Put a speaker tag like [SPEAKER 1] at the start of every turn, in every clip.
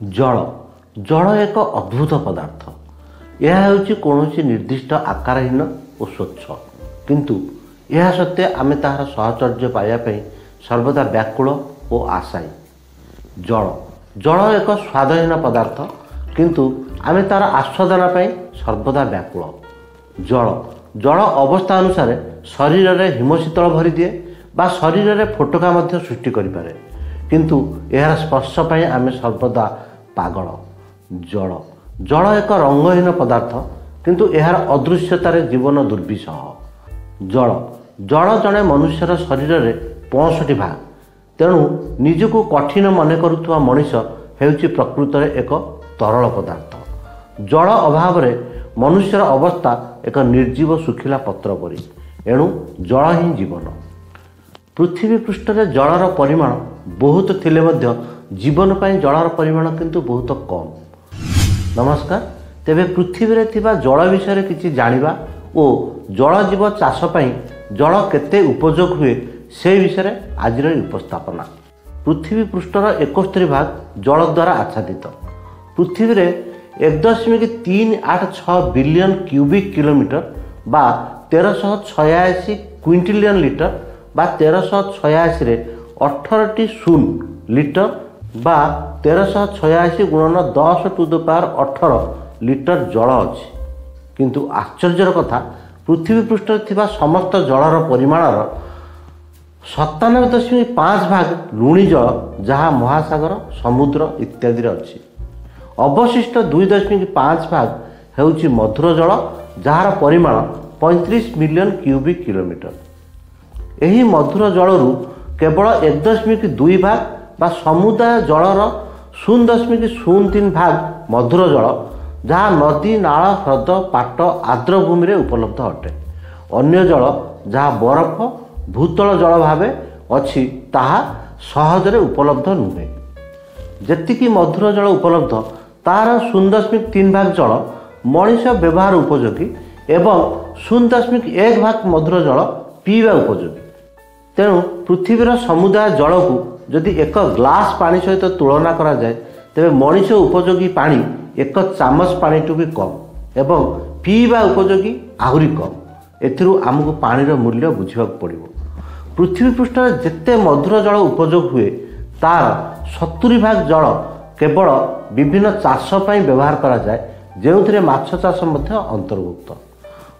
[SPEAKER 1] जल जल एक अद्भुत पदार्थ। यह हूँ कौन निर्दिष्ट आकारहीन और स्वच्छ, किंतु यह सत्वे आम तार सहचर्य पाइबापी सर्वदा व्याकुल और आशायी। जल जल एक स्वादहीन पदार्थ, किंतु आम तार आस्वादन सर्वदा व्याकुल। जल जल अवस्था अनुसार शरीर में हिमशीतल भरी दिए बा शरीर में फोटका सृष्टि करें, किंतु यार स्पर्श पर आम सर्वदा पागल। जल जल एक रंगहीन पदार्थ, किंतु यार अदृश्यतार जीवन दुर्विषह। जल जल जड़े मनुष्यर शरीर में 65 भाग, तेणु निजको कठिन मन करुवा मनीष हेउची प्रकृत में एक तरल पदार्थ। जल अभाव में मनुष्यर अवस्था एक निर्जीव सुखिला पत्र परी, एणु जल ही जीवन। पृथ्वी पृष्ठ में जलर परिमाण बहुत थिले मध्य जीवन पाई जलर परिमाण किंतु बहुत कम। नमस्कार, तेबे पृथ्वी रे थिबा जल विषय किछि जानिबा और जल जीव चाष पाई जल केते उपयोग हुए से विषय आज उपस्थापना। पृथ्वी पृष्ठर 71 भाग जल द्वारा आच्छादित। पृथ्वी रे 1.386 बिलियन क्यूबिक किलोमीटर बा 1386 क्विंटिलियन लिटर बा 1386 रे 18टी शून्य लिटर बा 1386 गुणन 10 टू द पावर 18 लिटर जल अच्छी। किंतु आश्चर्यर कथा, पृथ्वी पृष्ठ थिबा समस्त जलर परिमाणर 97.5 भाग लुणी जल, जहाँ महासागर समुद्र इत्यादि अच्छी। अवशिष्ट 2.5 भाग हेउची मधुर जल, जार परिमाण 35 मिलियन क्यूबिक किलोमीटर। यही मधुर जलरू केवल 1.2 भाग बा समुदाय जलर 0.03 भाग मधुर जल, जहाँ नदी नाल ह्रद पाट आर्द्रभूमि में उपलब्ध अटे। अन्य जल जहाँ बरफ भूतल जल भाव अच्छी ताहा सहजरे उपलब्ध नुहे। जेतिकी मधुर जल उपलब्ध तार 0.3 भाग जल मनीष व्यवहार उपयोगी एवं 0.1 भाग मधुर जल पीवा उपयोगी। तेणु पृथ्वीर समुदाय जल को जदि एक ग्लास पानी सहित तुलना करा जाए, तेबे मनीष उपयोगी पानी 1 चामच पानी टू भी कम एवं पीवा उपयोगी आहुरी कम। एथिरु आमको पानीर मूल्य बुझा पड़ो। पृथ्वी पृष्ठ जेते मधुर जल उपयोग हुए तार 70 भाग जल केवल विभिन्न चाष व्यवहार करा जाए, जो माछ चाष अंतर्भुक्त।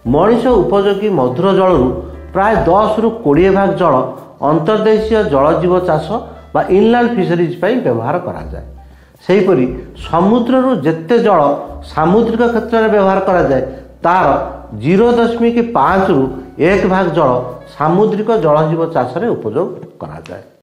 [SPEAKER 1] मनीष उपयोगी मधुर जलरू प्राय 10 रु 20 भाग जल अंतर्देशीय जलजीव चाष बा इनलैंड फिशरीज व्यवहार करा जाए। सेहीपरि समुद्ररू जेते जल सामुद्रिक क्षेत्र में व्यवहार करा जाए, तार 0.5 रु 1 भाग जल सामुद्रिक जलजीव चाष उपयोग करा जाए।